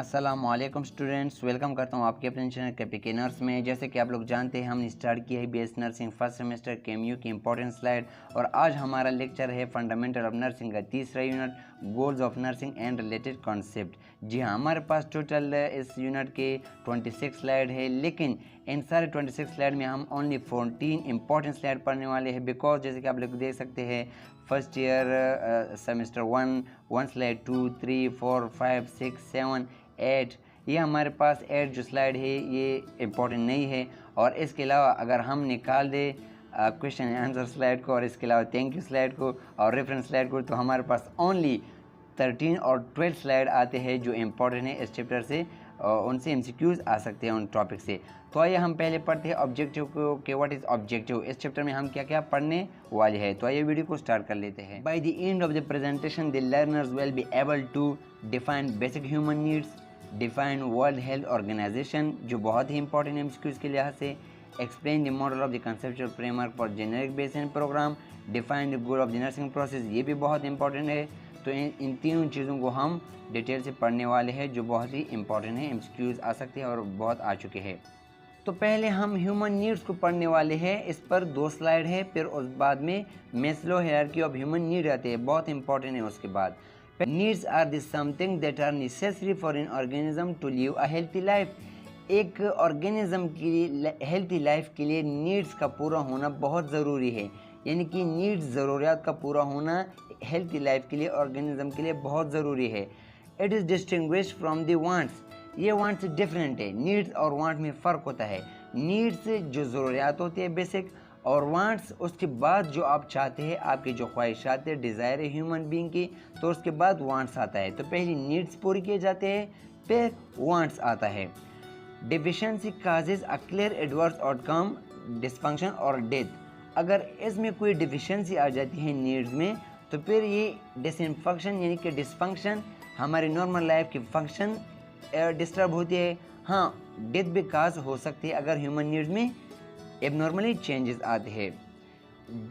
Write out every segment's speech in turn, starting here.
अस्सलामुअलैकुम students, welcome करता हूँ आपके अपने चैनल के नर्स में। जैसे कि आप लोग जानते हैं, हमने स्टार्ट किया है BS nursing first semester KMU की इंपॉर्टेंट स्लाइड। और आज हमारा लेक्चर है फंडामेंटल ऑफ नर्सिंग का तीसरा unit, goals of nursing and related concept. जी हाँ, हमारे पास टोटल इस यूनिट के 26 स्लाइड है, लेकिन इन सारे 26 स्लाइड में हम ओनली 14 इंपॉर्टेंट स्लाइड पढ़ने वाले हैं। बिकॉज जैसे कि आप लोग देख सकते हैं, फर्स्ट ईयर सेमेस्टर 1 स्लाइड 2 3 4 5 6 7 8, ये हमारे पास 8 जो स्लाइड है ये इम्पोर्टेंट नहीं है। और इसके अलावा अगर हम निकाल दे क्वेश्चन एंड आंसर स्लाइड को और इसके अलावा थैंक यू स्लाइड को और रेफरेंस स्लाइड को, तो हमारे पास ओनली 13 और 12 स्लाइड आते हैं जो इम्पोर्टेंट है इस चैप्टर से, और उनसे एमसीक्यूज आ सकते हैं उन टॉपिक से। तो आइए हम पहले पढ़ते हैं ऑब्जेक्टिव को कि व्हाट इज ऑब्जेक्टिव, इस चैप्टर में हम क्या क्या पढ़ने वाले हैं। तो आइए वीडियो को स्टार्ट कर लेते हैं। By the end of the presentation the learners will be able to define basic human needs, define world health organization जो बहुत ही इंपॉर्टेंट एमसीक्यूज के लिहाज से, explain the model of the conceptual framework for generic basic program, define the goal of the nursing process, ये भी बहुत important है। तो इन तीनों चीज़ों को हम डिटेल से पढ़ने वाले हैं जो बहुत ही इंपॉर्टेंट है, एमसीक्यूज आ सकते हैं और बहुत आ चुके हैं। तो पहले हम ह्यूमन नीड्स को पढ़ने वाले हैं। इस पर 2 स्लाइड है, फिर उस बाद में Maslow hierarchy of human need आते हैं, बहुत इंपॉर्टेंट है। उसके बाद needs are this something that are necessary for an organism to live a healthy life. एक ऑर्गेनिज्म के लिए हेल्थी लाइफ के लिए नीड्स का पूरा होना बहुत ज़रूरी है, यानी कि नीड्स ज़रूरियात का पूरा होना हेल्थी लाइफ के लिए ऑर्गेनिज्म के लिए बहुत ज़रूरी है। It is distinguish from the wants, ये वांट्स डिफरेंट है। नीड्स और वांट में फ़र्क होता है। नीड्स जो ज़रूरियात होती है बेसिक, और वांट्स उसके बाद जो आप चाहते हैं, आपकी जो ख्वाहिशात है, डिज़ायर है ह्यूमन बीइंग की, तो उसके बाद वांट्स आता है। तो पहले नीड्स पूरी किए जाते हैं, फिर वांट्स आता है। Deficiency causes a clear adverse outcome, dysfunction और डेथ। अगर इसमें कोई डिफिशिएंसी आ जाती है नीड्स में, तो फिर ये डिसफंक्शन यानी कि डिसफंक्शन, हमारी नॉर्मल लाइफ की फंक्शन डिस्टर्ब होती है। हाँ, डेथ भी काज हो सकती है अगर ह्यूमन नीड्स में एबनॉर्मली चेंजेस आते हैं।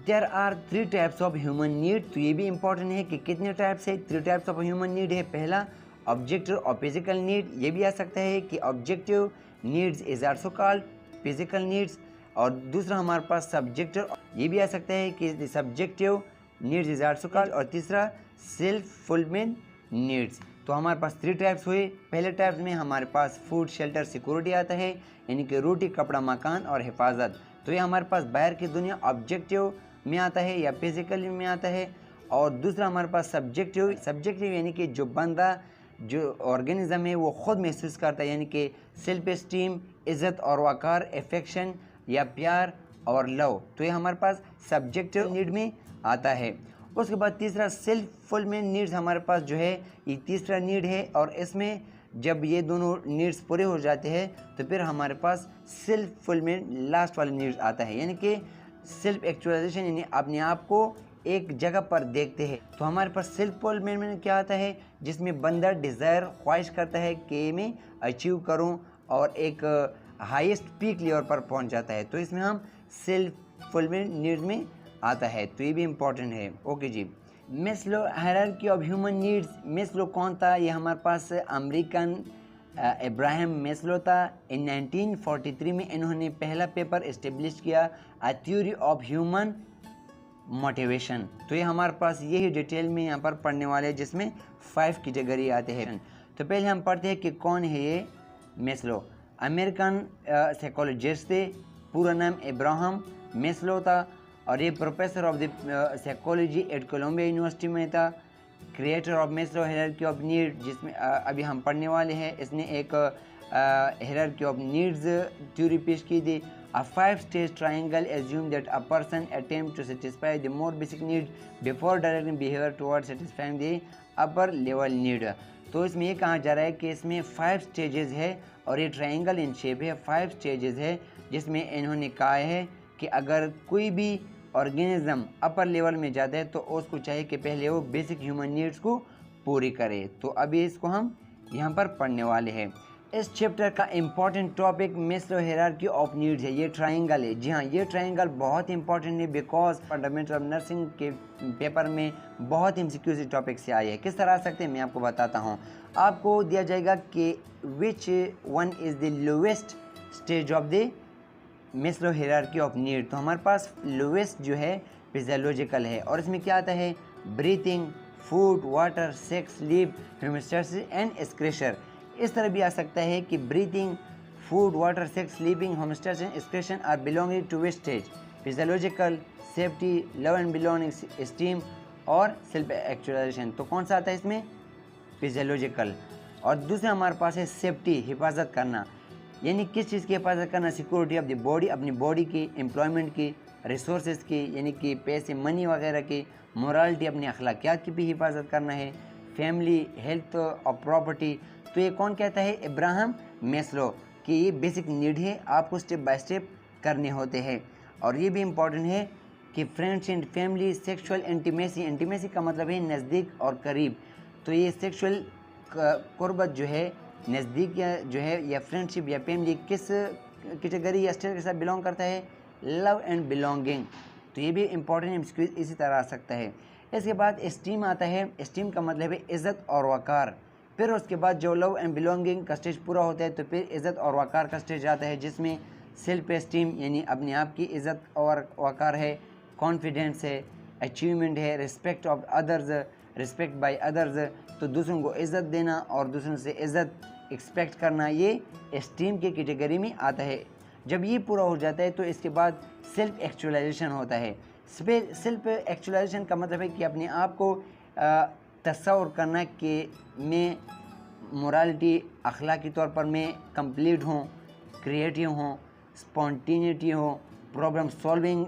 There are 3 types of human need. तो ये भी इंपॉर्टेंट है कि कितने टाइप्स है। 3 टाइप्स ऑफ ह्यूमन नीड है। पहला ऑब्जेक्टिव और फिजिकल नीड, ये भी आ सकता है कि objective needs is also called physical needs. और दूसरा हमारे पास सब्जेक्टिव, ये भी आ सकता है कि subjective needs is also called. और तीसरा सेल्फ फुलफिलमेंट नीड्स। तो हमारे पास 3 टाइप्स हुए। पहले टाइप्स में हमारे पास फूड शेल्टर सिक्योरिटी आता है, यानी कि रोटी कपड़ा मकान और हिफाजत। तो ये हमारे पास बाहर की दुनिया ऑब्जेक्टिव में आता है या फिजिकल में आता है। और दूसरा हमारे पास सब्जेक्टिव यानी कि जो बंदा, जो ऑर्गेनिज्म है वो ख़ुद महसूस करता है, यानी कि सेल्फ एस्टीम, इज़्ज़त और वक़ार, अफेक्शन या प्यार और लव। तो ये हमारे पास सब्जेक्टिव नीड में आता है। उसके बाद तीसरा सेल्फ फुलफिलमेंट नीड्स हमारे पास जो है, ये तीसरा नीड है। और इसमें जब ये दोनों नीड्स पूरे हो जाते हैं, तो फिर हमारे पास सेल्फ फुलफिलमेंट लास्ट वाला नीड्स आता है, यानी कि सेल्फ एक्चुअलाइजेशन, यानी अपने आप को एक जगह पर देखते हैं। तो हमारे पास सेल्फ फुलफिलमेंट में क्या आता है, जिसमें बंदा डिज़ायर ख्वाहिश करता है कि मैं अचीव करूं और एक हाईएस्ट पीक लेवल पर पहुंच जाता है। तो इसमें हम सेल्फ फुलफिलमेंट नीड्स में आता है। तो ये भी इम्पोर्टेंट है। ओके जी। Maslow hierarchy of human needs, Maslow कौन था? ये हमारे पास अमेरिकन इब्राहिम मेस्लो था। इन 1943 में इन्होंने पहला पेपर इस्टेब्लिश किया, a theory of human motivation. तो ये हमारे पास यही डिटेल में यहाँ पर पढ़ने वाले हैं, जिसमें 5 कैटेगरी आते हैं। तो पहले हम पढ़ते हैं कि कौन है ये मेस्लो। अमेरिकन साइकोलॉजिस्ट थे, पूरा नाम इब्राहिम मेस्लो था, और ये professor of the psychology at Columbia university में था। Creator of Maslow hierarchy of need, जिसमें अभी हम पढ़ने वाले हैं, इसने एक हायरार्की ऑफ नीड्स थ्योरी पेश की थी। A 5-stage triangle assume that a person attempt to satisfy the more basic need before directing behavior towards satisfying the upper level need। तो इसमें ये कहा जा रहा है कि इसमें 5 स्टेजेस है, और ये ट्रायंगल इन शेप है, 5 स्टेजेस है, जिसमें इन्होंने कहा है कि अगर कोई भी ऑर्गेनिज्म अपर लेवल में जाता है तो उसको चाहिए कि पहले वो बेसिक ह्यूमन नीड्स को पूरी करे। तो अभी इसको हम यहाँ पर पढ़ने वाले हैं। इस चैप्टर का important topic Maslow hierarchy of needs है। ये ट्राइंगल है। जी हाँ, ये ट्राइंगल बहुत इंपॉर्टेंट है बिकॉज फंडामेंटल ऑफ नर्सिंग के पेपर में बहुत एमसीक्यू इस टॉपिक से आई है। किस तरह आ सकते हैं मैं आपको बताता हूँ। आपको दिया जाएगा कि which one is the lowest stage of the Maslow hierarchy of need. तो हमारे पास लोवेस्ट जो है फिजियोलॉजिकल है और इसमें क्या आता है, breathing, food, water, sex, sleep, homeostasis and excretion. इस तरह भी आ सकता है कि breathing, food, water, sex, sleeping, homeostasis and excretion are belonging to which stage, physiological, safety, love and belonging, esteem और सेल्फ एक्चुअलाइजेशन। तो कौन सा आता है इसमें, फिजियोलॉजिकल। और दूसरा हमारे पास है सेफ्टी, हिफाजत करना, यानी किस चीज़ की हिफाजत करना, सिक्योरिटी ऑफ द बॉडी, अपनी बॉडी की, एम्प्लॉयमेंट की, रिसोर्सेज की यानी कि पैसे मनी वगैरह की, मोरालिटी अपनी अखलाकियात की भी हिफाजत करना है, फैमिली, हेल्थ और प्रॉपर्टी। तो ये कौन कहता है, इब्राहिम मैस्लो, कि ये बेसिक नीड है, आपको स्टेप बाय स्टेप करने होते हैं। और ये भी इम्पॉर्टेंट है कि friends and family, sexual intimacy, intimacy का मतलब है नज़दीक और करीब। तो ये सेक्सुअल कुर्बत जो है, नज़दीक या जो है या फ्रेंडशिप या फैमिली किस कैटेगरी या स्टेज के साथ बिलोंग करता है, लव एंड बिलोंगिंग। तो ये भी इंपॉर्टेंट एमसीक्यू इसी तरह आ सकता है। इसके बाद एस्टीम आता है। एस्टीम का मतलब है इज़्ज़त और वक़ार। फिर उसके बाद जो लव एंड बिलोंगिंग का स्टेज पूरा होता है तो फिर इज़्ज़त और वक़ार का स्टेज आता है, जिसमें सेल्फ एस्टीम यानी अपने आप की इज़्ज़त और वक़ार है, कॉन्फिडेंस है, अचीवमेंट है, respect of others, respect by others, तो दूसरों को इज़्ज़त देना और दूसरों से इज़्ज़त एक्सपेक्ट करना, ये एस्टीम की कैटेगरी में आता है। जब ये पूरा हो जाता है तो इसके बाद सेल्फ एक्चुअलाइजेशन होता है। सेल्फ एक्चुअलाइजेशन का मतलब है कि अपने आप को तस्वुर करना कि मैं मोरालिटी, अखलाकी तौर पर मैं कंप्लीट हूँ, क्रिएटिव हूँ, स्पॉन्टेनिटी हो, प्रॉब्लम सॉल्विंग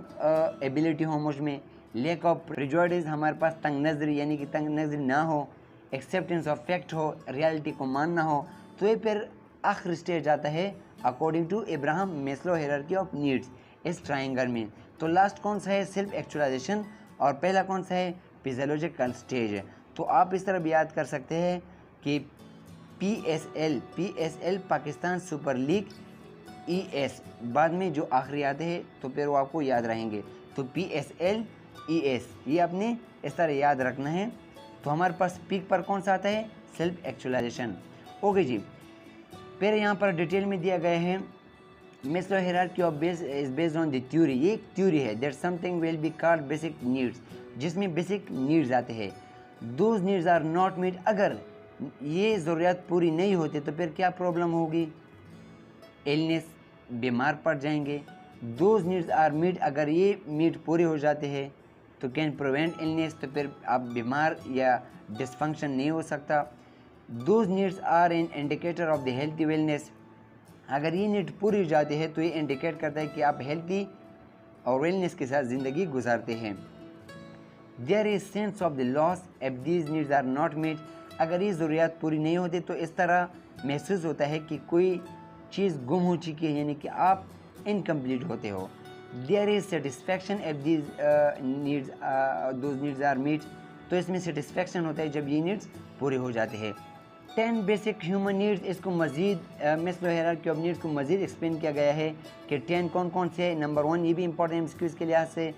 एबिलिटी हो मुझ में, लैक ऑफ प्रिजुडिस, हमारे पास तंग नज़री यानी कि तंग नज़री ना हो, एक्सेप्टेंस ऑफ फैक्ट हो, रियलिटी को मानना हो। तो ये फिर आखिरी स्टेज आता है according to Ibrahim Maslow hierarchy of needs इस ट्राइंगल में। तो लास्ट कौन सा है, सेल्फ एक्चुअलाइजेशन, और पहला कौन सा है, फिजियोलॉजिकल स्टेज है। तो आप इस तरह भी याद कर सकते हैं कि PSL Pakistan super league, ES बाद में जो आखिरी आते हैं तो फिर वो आपको याद रहेंगे। तो PSL ES ये आपने इस तरह याद रखना है। तो हमारे पास पीक पर कौन सा आता है, सेल्फ एक्चुअलाइजेशन। ओके जी, फिर यहाँ पर डिटेल में दिया गया है Maslow hierarchy of base is based on the theory. ये एक थ्योरी है, that something will be called basic needs, जिसमें बेसिक नीड्स आते हैं। Those needs are not meet, अगर ये ज़रूरियात पूरी नहीं होती तो फिर क्या प्रॉब्लम होगी, इलनेस, बीमार पड़ जाएंगे। दोज नीड्स आर मीट, अगर ये मीट पूरे हो जाते हैं तो कैन प्रिवेंट इलनेस, तो फिर आप बीमार या डिसफंक्शन नहीं हो सकता। Those needs are an indicator of the healthy wellness, अगर ये नीड पूरी हो जाती है तो ये इंडिकेट करता है कि आप हेल्थी और वेलनेस के साथ ज़िंदगी गुजारते हैं। There is sense of the loss if these needs are not meet, अगर ये ज़रूरियात पूरी नहीं होती तो इस तरह महसूस होता है कि कोई चीज़ गुम हो चुकी है, यानी कि आप इनकम्प्लीट होते हो। There is satisfaction if these needs those needs are meet, तो इसमें सेटिस्फैक्शन होता है जब ये नीड्स पूरे हो जाते हैं। 10 बेसिक ह्यूमन नीड्स, इसको मज़ीद मेस्लो हायरार्की ऑफ नीड्स को मज़ीद एक्सप्लेन किया गया है कि 10 कौन कौन से है। नंबर 1, ये भी इंपॉर्टेंट एमसीक्यूज़ के लिहाज से,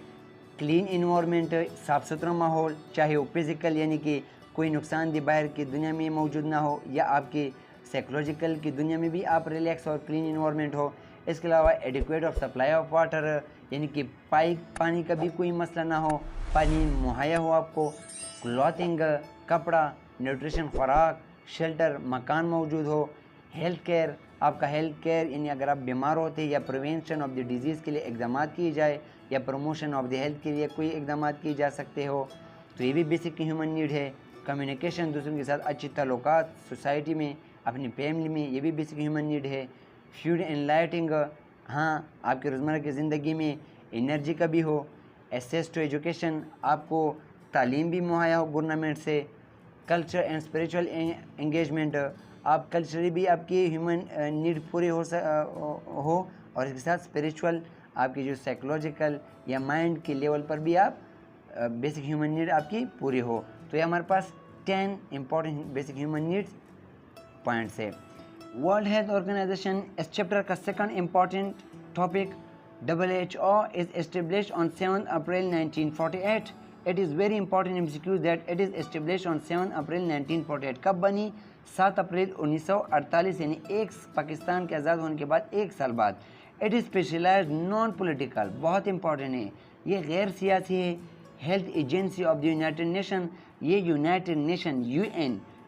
क्लीन इन्वायरमेंट, साफ़ सुथरा माहौल, चाहे वो फिज़िकल यानी कि कोई नुकसानदेह बाहर की दुनिया में मौजूद ना हो, या आपकी साइकोलॉजिकल की दुनिया में भी आप रिलैक्स और क्लीन इन्वायरमेंट हो। इसके अलावा adequate of supply of water, यानी कि पानी का भी कोई मसला ना हो, पानी मुहैया हो आपको। क्लॉथिंग, कपड़ा, न्यूट्रिशन, खुराक, शेल्टर, मकान मौजूद हो। हेल्थ केयर, आपका हेल्थ केयर यानी अगर आप बीमार होते हैं या प्रिवेंशन ऑफ द डिजीज़ के लिए इकदाम किए जाए या प्रमोशन ऑफ द हेल्थ के लिए कोई इकदाम किए जा सकते हो, तो ये भी बेसिक ह्यूमन नीड है। कम्युनिकेशन, दूसरों के साथ अच्छी ताल्लुकात, सोसाइटी में, अपनी फैमिली में, ये भी बेसिक ह्यूमन नीड है। फूड एंड लाइटिंग, हाँ आपकी रोज़मर्रा की ज़िंदगी में एनर्जी का भी हो। एक्सेस टू एजुकेशन, आपको तालीम भी मुहैया हो गवर्नमेंट से। कल्चर एंड स्पिरिचुअल एंगेजमेंट, आप कल्चरली भी आपकी ह्यूमन नीड पूरी हो और इसके साथ स्पिरिचुअल, आपकी जो साइकोलॉजिकल या माइंड के लेवल पर भी आप बेसिक ह्यूमन नीड आपकी पूरी हो। तो ये हमारे पास 10 important basic human needs points है। वर्ल्ड हेल्थ ऑर्गेनाइजेशन इस चैप्टर का second important topic WHO is established on 7 April 1948. It is very important MCQ that it is established on 7 April 1948. कब बनी? 7 अप्रैल 1948, यानी एक पाकिस्तान के आज़ाद होने के बाद 1 साल बाद। It is specialized non political, बहुत इंपॉर्टेंट है, ये गैर सियासी है। Health agency of the united nation, ये यूनाइटेड नेशन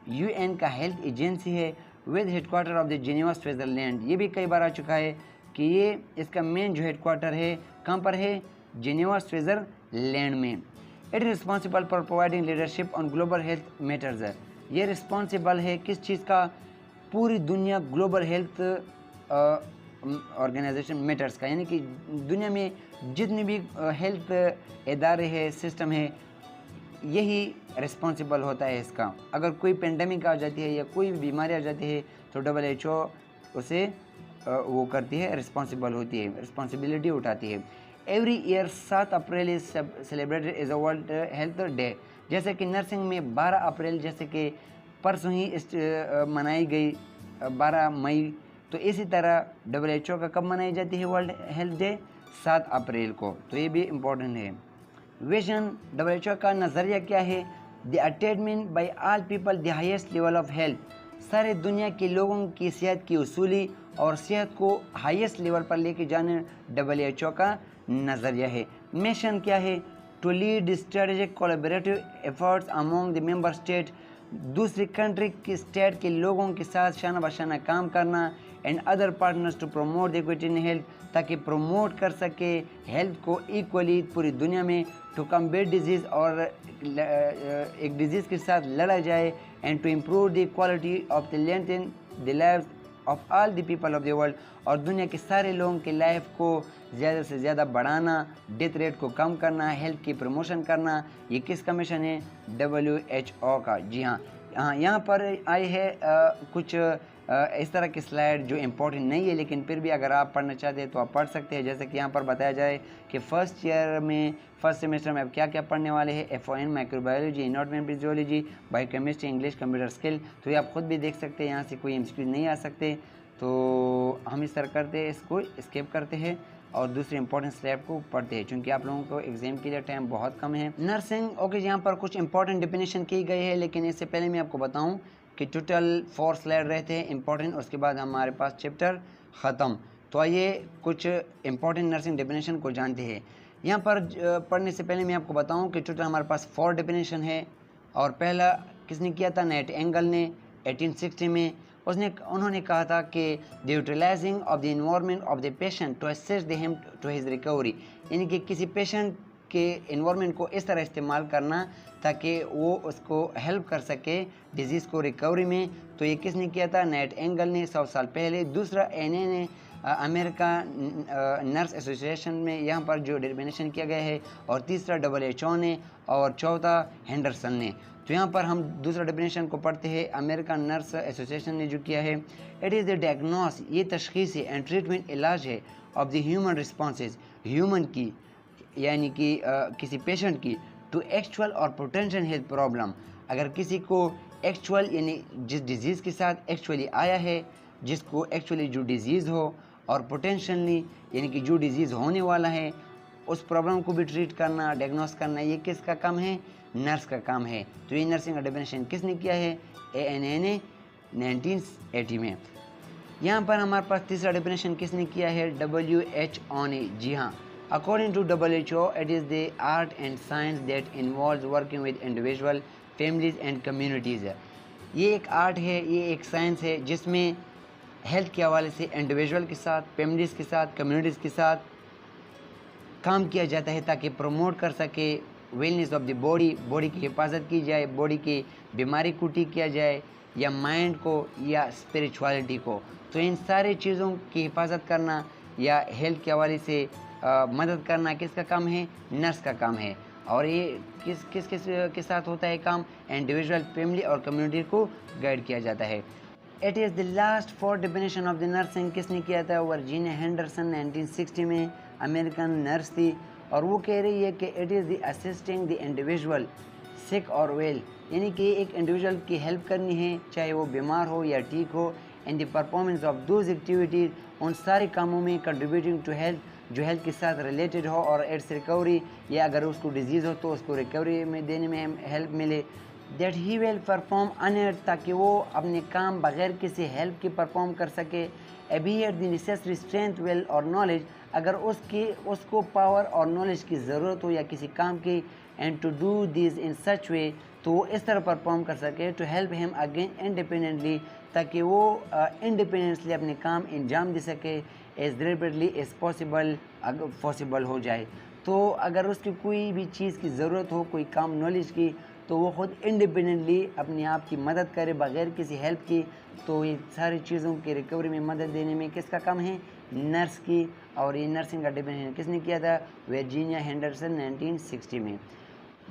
यूएन का हेल्थ एजेंसी है, with headquarter of the Geneva Switzerland. ये भी कई बार आ चुका है कि ये इसका मेन जो हेडक्वार्टर है कहाँ पर है? जेनेवा स्विट्ज़रलैंड में। It is responsible for providing leadership on global health matters. ये रिस्पॉन्सिबल है किस चीज़ का? पूरी दुनिया ग्लोबल हेल्थ ऑर्गेनाइजेशन मैटर्स का, यानी कि दुनिया में जितने भी हेल्थ इदारे हैं, सिस्टम है, यही रिस्पॉन्सिबल होता है इसका। अगर कोई पेंडेमिक आ जाती है या कोई बीमारी आ जाती है तो WHO उसे वो करती है, रिस्पॉन्सिबल होती है, रिस्पॉन्सिबिलिटी उठाती है। Every year 7 April is celebrated as a world health day. जैसे कि नर्सिंग में 12 अप्रैल, जैसे कि परसों ही मनाई गई 12 मई, तो इसी तरह WHO का कब मनाई जाती है वर्ल्ड हेल्थ डे? 7 अप्रैल को। तो ये भी इम्पोर्टेंट है। विजन WHO का नज़रिया क्या है? The attainment by all people the highest level of health. सारे दुनिया के लोगों की सेहत की उसूली और सेहत को हाईएस्ट लेवल पर लेके जाने WHO का नज़रिया है। मिशन क्या है? To lead strategic collaborative efforts among the member state. दूसरी कंट्री के स्टेट के लोगों के साथ शाना बशाना काम करना, and other partners to promote the equity in health, ताकि प्रमोट कर सके हेल्थ को इक्वली पूरी दुनिया में। टू कम्बेट डिजीज़, और एक डिजीज़ के साथ लड़ा जाए, and to improve the quality of the length in the life of all the people of the world, और दुनिया के सारे लोगों के लाइफ को ज़्यादा से ज़्यादा बढ़ाना, डेथ रेट को कम करना, हेल्थ की प्रमोशन करना। ये किसका मिशन है? WHO का। जी हाँ, यहाँ पर आई है कुछ इस तरह की स्लाइड जो इम्पोर्टेंट नहीं है, लेकिन फिर भी अगर आप पढ़ना चाहते हैं तो आप पढ़ सकते हैं। जैसे कि यहाँ पर बताया जाए कि फर्स्ट ईयर में, फर्स्ट सेमेस्टर में आप क्या क्या पढ़ने वाले हैं। FON microbiology, inorganic physiology, biochemistry, English, computer skill. तो ये आप खुद भी देख सकते हैं, यहाँ से कोई MCQ नहीं आ सकते। तो हम इस तरह करते हैं, इसको स्किप करते हैं और दूसरे इंपॉर्टेंट स्लैब को पढ़ते हैं, क्योंकि आप लोगों को एग्जाम के लिए टाइम बहुत कम है। नर्सिंग ओके, यहाँ पर कुछ इंपॉर्टेंट डेफिनेशन की गई है, लेकिन इससे पहले मैं आपको बताऊँ कि टोटल 4 स्लाइड रहते हैं इंपॉर्टेंट, उसके बाद हमारे पास चैप्टर ख़त्म। तो आइए कुछ इंपॉर्टेंट नर्सिंग डेफिनेशन को जानते हैं। यहाँ पर पढ़ने से पहले मैं आपको बताऊँ कि टोटल हमारे पास 4 डेफिनेशन है, और पहला किसने किया था? नाइटिंगेल ने 1860 में। उन्होंने कहा था कि the utilizing of the environment of the patient to assist the him to his recovery, यानी कि किसी पेशेंट के इन्वायरमेंट को इस तरह इस्तेमाल करना ताकि वो उसको हेल्प कर सके डिजीज़ को रिकवरी में। तो ये किसने किया था? नाइटिंगेल ने 100 साल पहले। दूसरा NA ने, अमेरिका नर्स एसोसिएशन में यहाँ पर जो डेफिनेशन किया गया है, और तीसरा WHO ने, और चौथा हेंडरसन ने। तो यहाँ पर हम दूसरा डेफिनेशन को पढ़ते हैं। अमेरिकन नर्स एसोसिएशन ने जो किया है, इट इज़ द डायग्नोस, ये तशखीस है, एंड ट्रीटमेंट, इलाज है, of the human responses, human की, यानी कि किसी पेशेंट की, टू एक्चुअल और पोटेंशियल हेल्थ प्रॉब्लम। अगर किसी को एक्चुअल यानी जिस डिज़ीज़ के साथ एक्चुअली आया है, जिसको एक्चुअली जो डिज़ीज़ हो, और पोटेंशियली यानी कि जो डिज़ीज़ होने वाला है, उस प्रॉब्लम को भी ट्रीट करना, डायग्नोस करना, ये किसका काम है? नर्स का काम है। तो ये नर्सिंग का डेफिनेशन किसने किया है? ANA ने 1980 में। यहाँ पर हमारे पास तीसरा डेफिनेशन किसने किया है? WHO ने। जी हाँ, according to WHO, it is the art and science that involves working with individual, families and communities. ये एक आर्ट है, ये एक साइंस है, जिसमें हेल्थ के हवाले से इंडिविजुअल के साथ, फैमिलीज़ के साथ, कम्युनिटीज़ के साथ काम किया जाता है, ताकि प्रमोट कर सके वेलनेस ऑफ द बॉडी की हिफाजत की जाए, बॉडी की बीमारी को ठीक किया जाए, या माइंड को, या स्पिरिचुअलिटी को। तो इन सारी चीज़ों की हिफाजत करना या हेल्थ के हवाले से मदद करना किसका काम है? नर्स का काम है। और ये किस किस किस के साथ होता है काम? इंडिविजुअल, फैमिली और कम्युनिटी को गाइड किया जाता है। It is the last 4 definition of the nursing किसने किया था? वर्जीनिया हेंडरसन 1960 में, अमेरिकन नर्स थी, और वो कह रही है कि it is the assisting the individual sick और वेल, यानी कि एक इंडिविजुअल की हेल्प करनी है, चाहे वो बीमार हो या ठीक हो, in the performance of those activities, उन सारे कामों में कंट्रीब्यूटिंग टू हेल्थ, जो हेल्थ के साथ रिलेटेड हो, और इट्स रिकवरी, या अगर उसको डिजीज़ हो तो उसको रिकवरी में देने में हेल्प मिले। दैट ही विल परफॉर्म अनएड, ताकि वो अपने काम बगैर किसी हेल्प के परफॉर्म कर सके। एबियर द नेसेसरी स्ट्रेंथ, विल और नॉलेज, अगर उसको पावर और नॉलेज की ज़रूरत हो या किसी काम की, and to do this in such way, तो वो इस तरह परफॉर्म कर सके, to help him again independently, ताकि वो इंडिपेंडेंटली अपने काम अंजाम दे सके, एज रेपिडली एज पॉसिबल, अगर पॉसिबल हो जाए। तो अगर उसकी कोई भी चीज़ की ज़रूरत हो, कोई काम नॉलेज की, तो वो ख़ुद इंडिपेंडेंटली अपने आप की मदद करे बग़ैर किसी हेल्प की। तो ये सारी चीज़ों की रिकवरी में मदद देने में किसका काम है? नर्स की। और ये नर्सिंग का डिफिनेशन किसने किया था? वर्जीनिया हेंडरसन 1960 में।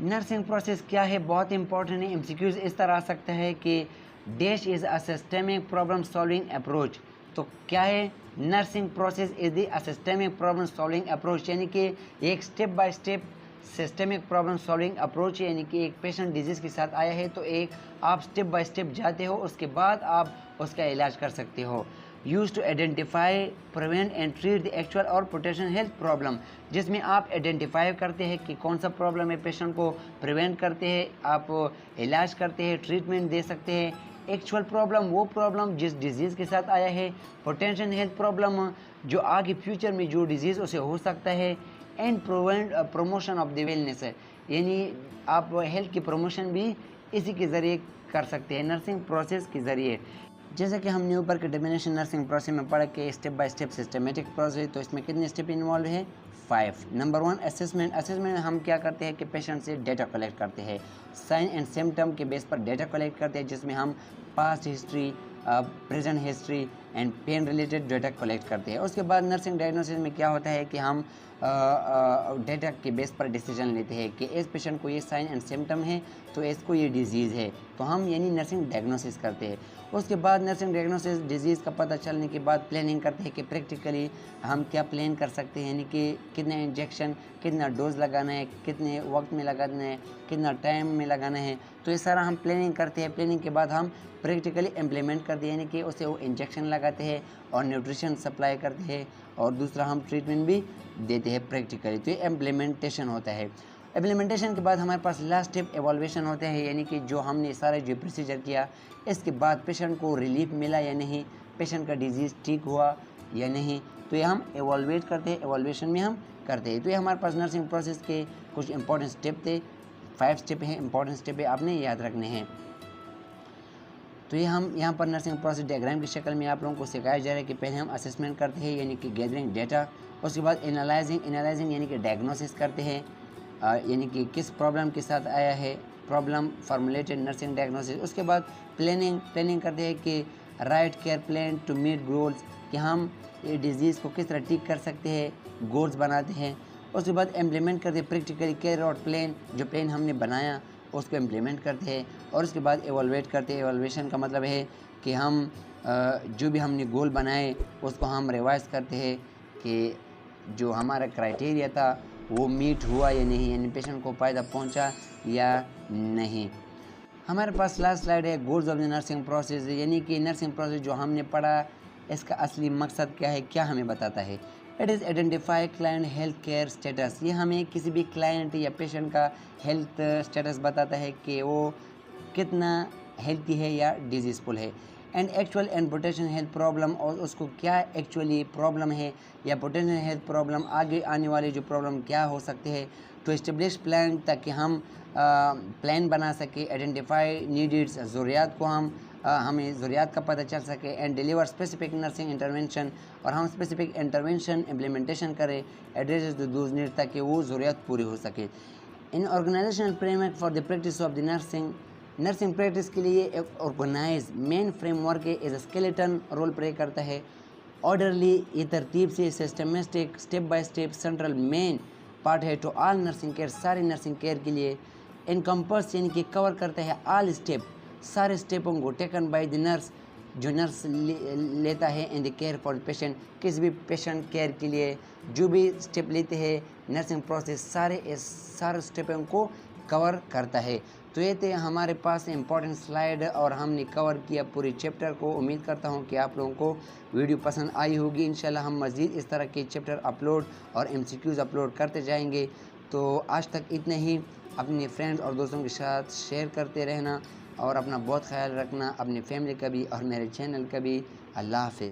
नर्सिंग प्रोसेस क्या है? बहुत इंपॉर्टेंट है। एमसीक्यूज इस तरह आ सकता है कि dash is a systemic problem solving approach. तो क्या है? Nursing process is the systemic problem solving approach, यानी कि एक step by step systemic problem solving approach, यानी कि एक पेशेंट डिजीज़ के साथ आया है तो एक आप स्टेप बाय स्टेप जाते हो, उसके बाद आप उसका इलाज कर सकते हो। Use to identify, prevent and treat the actual और पोटेंशियल हेल्थ प्रॉब्लम, जिसमें आप आइडेंटिफाई करते हैं कि कौन सा प्रॉब्लम है, पेशेंट को प्रिवेंट करते हैं, आप इलाज करते हैं, ट्रीटमेंट दे सकते हैं। एक्चुअल प्रॉब्लम, वो प्रॉब्लम जिस डिजीज़ के साथ आया है। पोटेंशियल हेल्थ प्रॉब्लम, जो आगे फ्यूचर में जो डिजीज़ उसे हो सकता है। And promotion of the wellness, यानी आप हेल्थ की प्रमोशन भी इसी के ज़रिए कर सकते हैं, नर्सिंग प्रोसेस के ज़रिए। जैसा कि हमने ऊपर के डेफिनेशन नर्सिंग प्रोसेस में पढ़ा कि step by step systematic process, तो इसमें कितने स्टेप इन्वॉल्व है? 5। Number 1 assessment. असेसमेंट हम क्या करते हैं कि पेशेंट से डेटा कलेक्ट करते हैं, साइन एंड सिम्टम के बेस पर डेटा कलेक्ट करते हैं, जिसमें हम past history, present history and pen related data collect करते हैं। उसके बाद नर्सिंग डायग्नोसिस में क्या होता है कि हम डेटा के बेस पर डिसीजन लेते हैं कि इस पेशेंट को ये साइन एंड सिम्टम है तो इसको ये डिजीज़ है, तो हम यानी नर्सिंग डायग्नोसिस करते हैं। उसके बाद नर्सिंग डायग्नोसिस डिजीज़ का पता चलने के बाद प्लानिंग करते हैं कि प्रैक्टिकली हम क्या प्लान कर सकते हैं, यानी कि कितना इंजेक्शन, कितना डोज लगाना है, कितने वक्त में लगाना है, कितना टाइम में लगाना है, तो ये सारा हम प्लानिंग करते हैं। प्लानिंग के बाद हम प्रैक्टिकली इम्प्लीमेंट करते हैं, यानी कि उसे वो इंजेक्शन लगाते हैं और न्यूट्रिशन सप्लाई करते हैं, और दूसरा हम ट्रीटमेंट भी देते हैं प्रैक्टिकली। तो ये इम्प्लीमेंटेशन होता है। इम्प्लीमेंटेशन के बाद हमारे पास लास्ट स्टेप एवॉल्यूशन होता है, यानी कि जो हमने सारे जो प्रोसीजर किया, इसके बाद पेशेंट को रिलीफ मिला या नहीं, पेशेंट का डिजीज़ ठीक हुआ या नहीं, तो ये हम एवॉल्वेट करते हैं, एवॉल्यूशन में हम करते हैं। तो ये हमारे पास नर्सिंग प्रोसेस के कुछ इंपॉर्टेंट स्टेप थे। 5 स्टेप हैं, इंपॉर्टेंट स्टेप है, आपने याद रखने हैं। तो ये हम यहाँ पर नर्सिंग प्रोसेस डायग्राम की शक्ल में आप लोगों को सिखाया जा रहा है कि पहले हम असेसमेंट करते हैं, यानी कि गैदरिंग डेटा। उसके बाद एनालाइजिंग यानी कि डायग्नोसिस करते हैं, यानी कि किस प्रॉब्लम के साथ आया है, प्रॉब्लम फॉर्मुलेटेड नर्सिंग डायग्नोसिस। उसके बाद प्लानिंग करते हैं कि right care plan to meet goals, कि हम ये डिजीज़ को किस तरह ठीक कर सकते हैं, गोल्स बनाते हैं। उसके बाद इम्प्लीमेंट करते हैं प्रैक्टिकली केयर आउट प्लान, जो प्लान हमने बनाया उसको इम्प्लीमेंट करते हैं। और उसके बाद एवॉल्वेट करते हैं। एवॉल्वेशन का मतलब है कि हम जो भी हमने गोल बनाए उसको हम रिवाइज करते हैं कि जो हमारा क्राइटेरिया था वो मीट हुआ या नहीं, यानी पेशेंट को फ़ायदा पहुंचा या नहीं। हमारे पास लास्ट स्लाइड है goals of the nursing process, यानी कि नर्सिंग प्रोसेस जो हमने पढ़ा इसका असली मकसद क्या है, क्या हमें बताता है। It is identify client health care status, ये हमें किसी भी क्लाइंट या पेशेंट का हेल्थ स्टेटस बताता है कि वो कितना हेल्थी है या डिजीजफुल है। And actual and potential health problem, और उसको क्या एक्चुअली प्रॉब्लम है या पोटेंशियल हेल्थ प्रॉब्लम, आगे आने वाले जो प्रॉब्लम क्या हो सकते हैं। टू एस्टेब्लिश प्लान, ताकि हम प्लान बना सके। आइडेंटिफाई नीड्स, ज़रूरियात को हमें ज़रूरियात का पता चल सके। And deliver specific nursing intervention, और हम स्पेसिफिक इंटरवेंशन इम्प्लीमेंटेशन करें एड्रेस दोज नीड्स, ताकि वो ज़रूरियात पूरी हो सके। In organizational framework for the practice of the nursing practice के लिए एक ऑर्गेनाइज मेन फ्रेमवर्क है, एज स्केलेटन रोल प्ले करता है। ऑर्डरली, ये तरतीब से, systematic, step by step, central main part है टू ऑल नर्सिंग केयर, सारे नर्सिंग केयर के लिए। इनकम्पर्स, यानी कि कवर करता है ऑल स्टेप, सारे स्टेपों को टेकन बाय द नर्स, जो नर्स लेता है in the care for patient, किसी भी पेशेंट केयर के लिए जो भी स्टेप लेते हैं नर्सिंग प्रोसेस, सारे स्टेपों को कवर करता है। तो ये थे हमारे पास इम्पोर्टेंट स्लाइड और हमने कवर किया पूरी चैप्टर को। उम्मीद करता हूँ कि आप लोगों को वीडियो पसंद आई होगी। इंशाल्लाह हम मज़ीद इस तरह के चैप्टर अपलोड और MCQs अपलोड करते जाएंगे। तो आज तक इतने ही। अपने फ्रेंड्स और दोस्तों के साथ शेयर करते रहना और अपना बहुत ख्याल रखना, अपनी फैमिली का भी और मेरे चैनल का भी। अल्लाह हाफ़िज़।